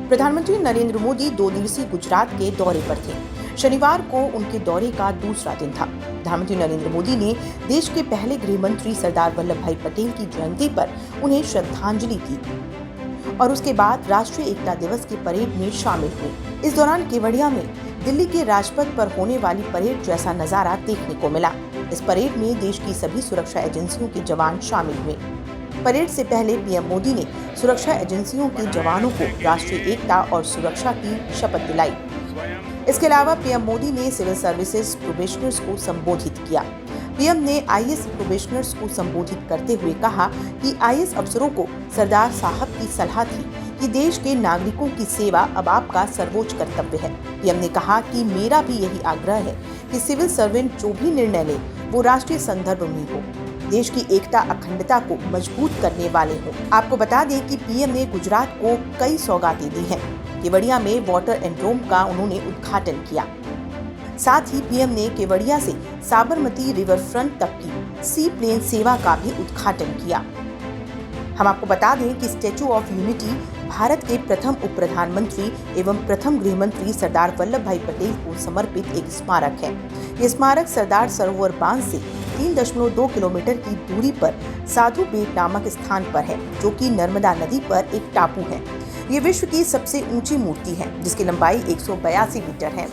प्रधानमंत्री नरेंद्र मोदी 2 दिवसीय गुजरात के दौरे पर थे। शनिवार को उनके दौरे का दूसरा दिन था। प्रधानमंत्री नरेंद्र मोदी ने देश के पहले गृह मंत्री सरदार वल्लभ भाई पटेल की जयंती पर उन्हें श्रद्धांजलि दी और उसके बाद राष्ट्रीय एकता दिवस की परेड में शामिल हुए। इस दौरान केवड़िया में दिल्ली के राजपथ पर होने वाली परेड जैसा नजारा देखने को मिला। इस परेड में देश की सभी सुरक्षा एजेंसियों के जवान शामिल हुए। परेड से पहले पीएम मोदी ने सुरक्षा एजेंसियों के जवानों को राष्ट्रीय एकता और सुरक्षा की शपथ दिलाई। इसके अलावा पीएम मोदी ने सिविल सर्विसेज प्रोबेशनर्स को संबोधित किया। पीएम ने आईएएस प्रोबेशनर्स को संबोधित करते हुए कहा कि आईएएस अफसरों को सरदार साहब की सलाह थी कि देश के नागरिकों की सेवा अब आपका सर्वोच्च कर्तव्य है। पीएम ने कहा कि मेरा भी यही आग्रह है कि सिविल सर्वेंट जो भी निर्णय ले वो राष्ट्रीय संदर्भ में हो, देश की एकता अखंडता को मजबूत करने वाले हों। आपको बता दें कि पीएम ने गुजरात को कई सौगातें दी हैं। केवड़िया में वाटर एंड्रोम का उन्होंने उद्घाटन किया। साथ ही पीएम ने केवड़िया से साबरमती रिवर फ्रंट तक की सी प्लेन सेवा का भी उद्घाटन किया। हम आपको बता दें कि स्टैच्यू ऑफ यूनिटी भारत के प्रथम उप प्रधानमंत्री एवं प्रथम गृह मंत्री सरदार वल्लभ भाई पटेल को समर्पित एक स्मारक है। ये स्मारक सरदार सरोवर बांध से 3.2 किलोमीटर की दूरी पर साधु बेट नामक स्थान पर है, जो कि नर्मदा नदी पर एक टापू है। ये विश्व की सबसे ऊंची मूर्ति है, जिसकी लंबाई 182 मीटर है।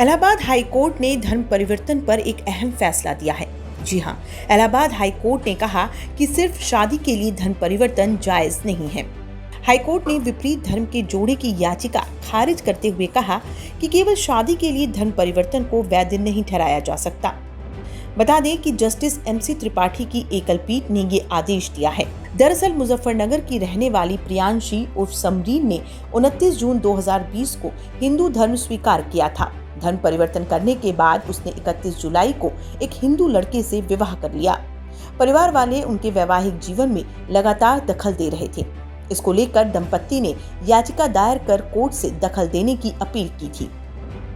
इलाहाबाद हाई कोर्ट ने धर्म परिवर्तन पर एक अहम फैसला दिया है। जी हाँ, इलाहाबाद हाई कोर्ट ने कहा कि सिर्फ शादी के लिए धर्म परिवर्तन जायज नहीं है। हाई कोर्ट ने विपरीत धर्म के जोड़े की याचिका खारिज करते हुए कहा कि केवल शादी के लिए धर्म परिवर्तन को वैध नहीं ठहराया जा सकता। बता दें कि जस्टिस एमसी त्रिपाठी की एकल पीठ ने ये आदेश दिया है। दरअसल मुजफ्फरनगर की रहने वाली प्रियांशी उर्फ समरीन ने 29 जून 2020 को हिंदू धर्म स्वीकार किया था। धर्म परिवर्तन करने के बाद उसने 31 जुलाई को एक हिंदू लड़के से विवाह कर लिया। परिवार वाले उनके वैवाहिक जीवन में लगातार दखल दे रहे थे। इसको लेकर दंपत्ति ने याचिका दायर कर कोर्ट से दखल देने की अपील की थी।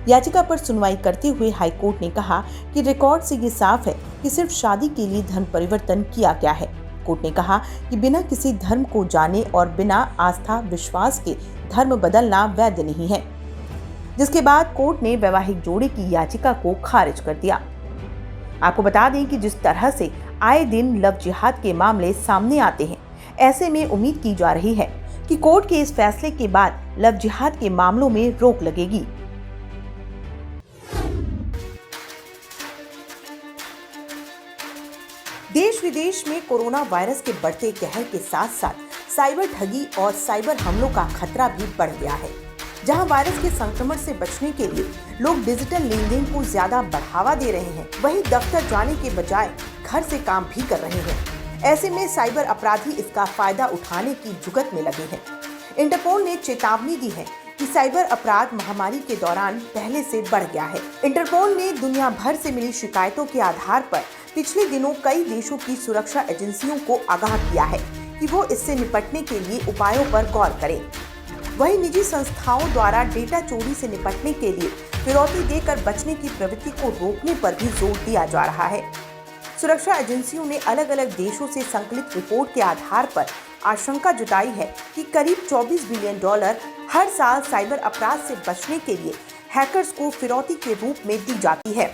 याचिका पर सुनवाई करते हुए हाई कोर्ट ने कहा कि रिकॉर्ड से ये साफ है कि सिर्फ शादी के लिए धर्म परिवर्तन किया गया है। कोर्ट ने कहा कि बिना किसी धर्म को जाने और बिना आस्था विश्वास के धर्म बदलना वैध नहीं है, जिसके बाद कोर्ट ने वैवाहिक जोड़े की याचिका को खारिज कर दिया। आपको बता दें कि जिस तरह से आए दिन लव जिहाद के मामले सामने आते हैं, ऐसे में उम्मीद की जा रही है कि कोर्ट के इस फैसले के बाद लव जिहाद के मामलों में रोक लगेगी। देश विदेश में कोरोना वायरस के बढ़ते कहर के साथ साथ साइबर ठगी और साइबर हमलों का खतरा भी बढ़ गया है। जहां वायरस के संक्रमण से बचने के लिए लोग डिजिटल लेन देन को ज्यादा बढ़ावा दे रहे हैं, वहीं दफ्तर जाने के बजाय घर से काम भी कर रहे हैं। ऐसे में साइबर अपराधी इसका फायदा उठाने की जुगत में लगे हैं। इंटरपोल ने चेतावनी दी है कि साइबर अपराध महामारी के दौरान पहले से बढ़ गया है। इंटरपोल ने दुनिया भर से मिली शिकायतों के आधार पर पिछले दिनों कई देशों की सुरक्षा एजेंसियों को आगाह किया है कि वो इससे निपटने के लिए उपायों पर गौर करें। वहीं निजी संस्थाओं द्वारा डेटा चोरी से निपटने के लिए फिरौती देकर बचने की प्रवृत्ति को रोकने पर भी जोर दिया जा रहा है। सुरक्षा एजेंसियों ने अलग अलग देशों से संकलित रिपोर्ट के आधार पर आशंका जताई है कि करीब $24 बिलियन हर साल साइबर अपराध से बचने के लिए हैकर्स को फिरौती के रूप में दी जाती है।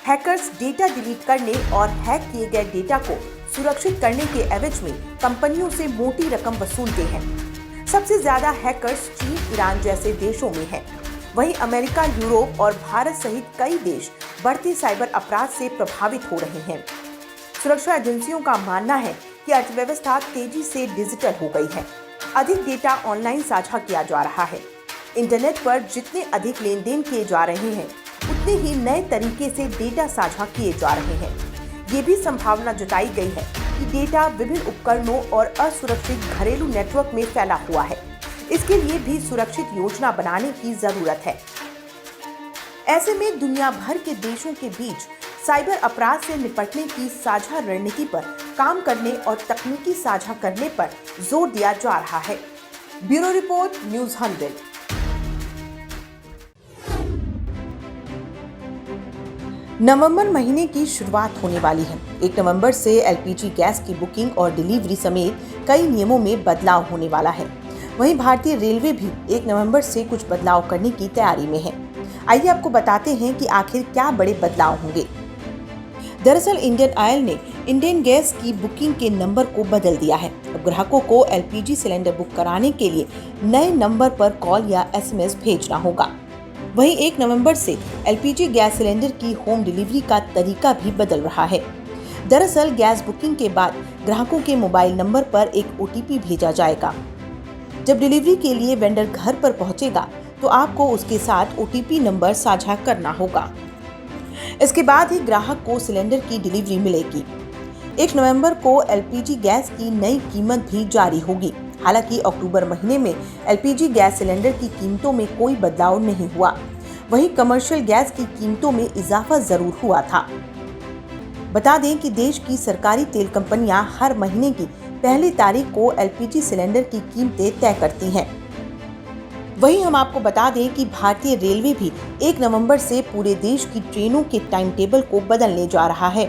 हैकर्स डेटा डिलीट करने और हैक किए गए डेटा को सुरक्षित करने के एवज में कंपनियों से मोटी रकम वसूलते हैं। सबसे ज्यादा हैकर्स चीन, ईरान जैसे देशों में हैं। वहीं अमेरिका, यूरोप और भारत सहित कई देश बढ़ते साइबर अपराध से प्रभावित हो रहे हैं। सुरक्षा एजेंसियों का मानना है कि अर्थव्यवस्था तेजी से डिजिटल हो गई है। अधिक डेटा ऑनलाइन साझा किया जा रहा है। इंटरनेट पर जितने अधिक लेन देन किए जा रहे हैं, उतने ही नए तरीके से डेटा साझा किए जा रहे हैं। ये भी संभावना जताई गई है कि डेटा विभिन्न उपकरणों और असुरक्षित घरेलू नेटवर्क में फैला हुआ है। इसके लिए भी सुरक्षित योजना बनाने की जरूरत है। ऐसे में दुनिया भर के देशों के बीच साइबर अपराध से निपटने की साझा रणनीति पर काम करने और तकनीकी साझा करने पर जोर दिया जा रहा है। Bureau report, news 100। नवंबर महीने की शुरुआत होने वाली है। 1 नवंबर से एलपीजी गैस की बुकिंग और डिलीवरी समेत कई नियमों में बदलाव होने वाला है। वहीं भारतीय रेलवे भी 1 नवंबर से कुछ बदलाव करने की तैयारी में है। आइए आपको बताते हैं कि आखिर क्या बड़े बदलाव होंगे। दरअसल इंडियन ऑयल ने इंडियन गैस की बुकिंग के नंबर को बदल दिया है। अब ग्राहकों को एलपीजी सिलेंडर बुक कराने के लिए नए नंबर पर कॉल या एसएमएस भेजना होगा। वहीं 1 नवंबर से एलपीजी गैस सिलेंडर की होम डिलीवरी का तरीका भी बदल रहा है। दरअसल गैस बुकिंग के बाद ग्राहकों के मोबाइल नंबर पर एक ओटीपी भेजा जाएगा। जब डिलीवरी के लिए वेंडर घर पर पहुंचेगा तो आपको उसके साथ ओटीपी नंबर साझा करना होगा। इसके बाद ही ग्राहक को सिलेंडर की डिलीवरी मिलेगी। 1 नवंबर को एलपीजी गैस की नई कीमत भी जारी होगी। हालांकि अक्टूबर महीने में एलपीजी गैस सिलेंडर की कीमतों में कोई बदलाव नहीं हुआ। वहीं कमर्शियल गैस की कीमतों में इजाफा जरूर हुआ था। बता दें कि देश की सरकारी तेल कंपनियां हर महीने की पहली तारीख को एलपीजी सिलेंडर की कीमतें तय करती हैं। वहीं हम आपको बता दें कि भारतीय रेलवे भी 1 नवंबर से पूरे देश की ट्रेनों के टाइम टेबल को बदलने जा रहा है।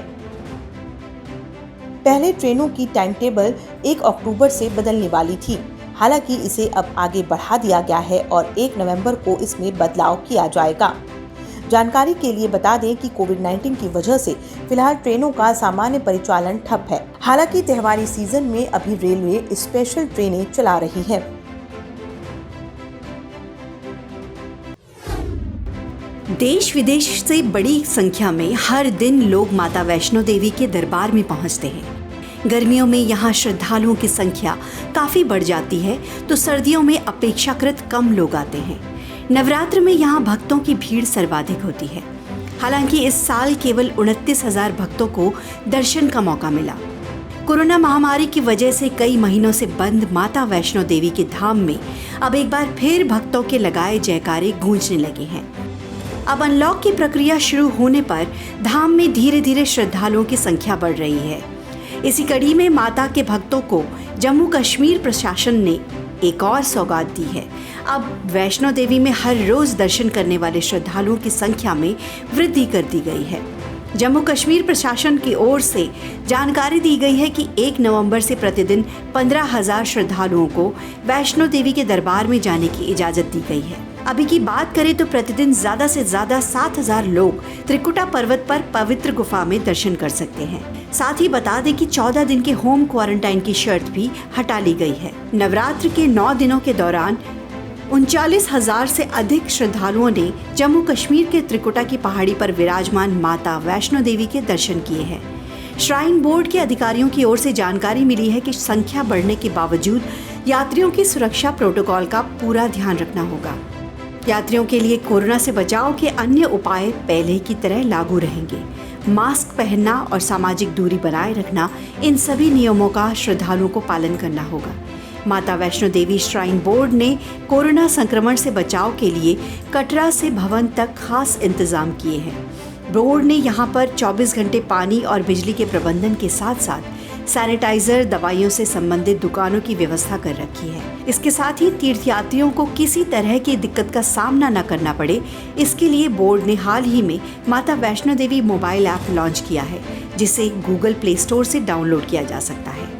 पहले ट्रेनों की टाइम टेबल 1 अक्टूबर से बदलने वाली थी। हालांकि इसे अब आगे बढ़ा दिया गया है और 1 नवंबर को इसमें बदलाव किया जाएगा। जानकारी के लिए बता दें कि कोविड-19 की वजह से फिलहाल ट्रेनों का सामान्य परिचालन ठप है। हालांकि त्योहारी सीजन में अभी रेलवे स्पेशल ट्रेनें चला रही है। देश विदेश से बड़ी संख्या में हर दिन लोग माता वैष्णो देवी के दरबार में पहुंचते हैं। गर्मियों में यहाँ श्रद्धालुओं की संख्या काफी बढ़ जाती है तो सर्दियों में अपेक्षाकृत कम लोग आते हैं। नवरात्र में यहाँ भक्तों की भीड़ सर्वाधिक होती है। हालांकि इस साल केवल 29,000 भक्तों को दर्शन का मौका मिला। कोरोना महामारी की वजह से कई महीनों से बंद माता वैष्णो देवी के धाम में अब एक बार फिर भक्तों के लगाए जयकारे गूंजने लगे हैं। अब अनलॉक की प्रक्रिया शुरू होने पर धाम में धीरे धीरे श्रद्धालुओं की संख्या बढ़ रही है। इसी कड़ी में माता के भक्तों को जम्मू कश्मीर प्रशासन ने एक और सौगात दी है। अब वैष्णो देवी में हर रोज दर्शन करने वाले श्रद्धालुओं की संख्या में वृद्धि कर दी गई है। जम्मू कश्मीर प्रशासन की ओर से जानकारी दी गई है कि 1 नवंबर से प्रतिदिन 15,000 श्रद्धालुओं को वैष्णो देवी के दरबार में जाने की इजाजत दी गई है। अभी की बात करें तो प्रतिदिन ज्यादा से ज्यादा 7,000 लोग त्रिकुटा पर्वत पर पवित्र गुफा में दर्शन कर सकते हैं। साथ ही बता दें कि 14 दिन के होम क्वारंटाइन की शर्त भी हटा ली गई है। नवरात्र के 9 दिनों के दौरान 39,000 से अधिक श्रद्धालुओं ने जम्मू कश्मीर के त्रिकुटा की पहाड़ी पर विराजमान माता वैष्णो देवी के दर्शन किए हैं। श्राइन बोर्ड के अधिकारियों की ओर से जानकारी मिली है कि संख्या बढ़ने के बावजूद यात्रियों की सुरक्षा प्रोटोकॉल का पूरा ध्यान रखना होगा। यात्रियों के लिए कोरोना से बचाव के अन्य उपाय पहले की तरह लागू रहेंगे। मास्क पहनना और सामाजिक दूरी बनाए रखना, इन सभी नियमों का श्रद्धालुओं को पालन करना होगा। माता वैष्णो देवी श्राइन बोर्ड ने कोरोना संक्रमण से बचाव के लिए कटरा से भवन तक खास इंतजाम किए हैं। बोर्ड ने यहां पर 24 घंटे पानी और बिजली के प्रबंधन के साथ साथ सैनिटाइजर, दवाइयों से संबंधित दुकानों की व्यवस्था कर रखी है। इसके साथ ही तीर्थयात्रियों को किसी तरह की दिक्कत का सामना न करना पड़े, इसके लिए बोर्ड ने हाल ही में माता Vaishno Devi mobile app launch किया है, जिसे गूगल प्ले स्टोर से डाउनलोड किया जा सकता है।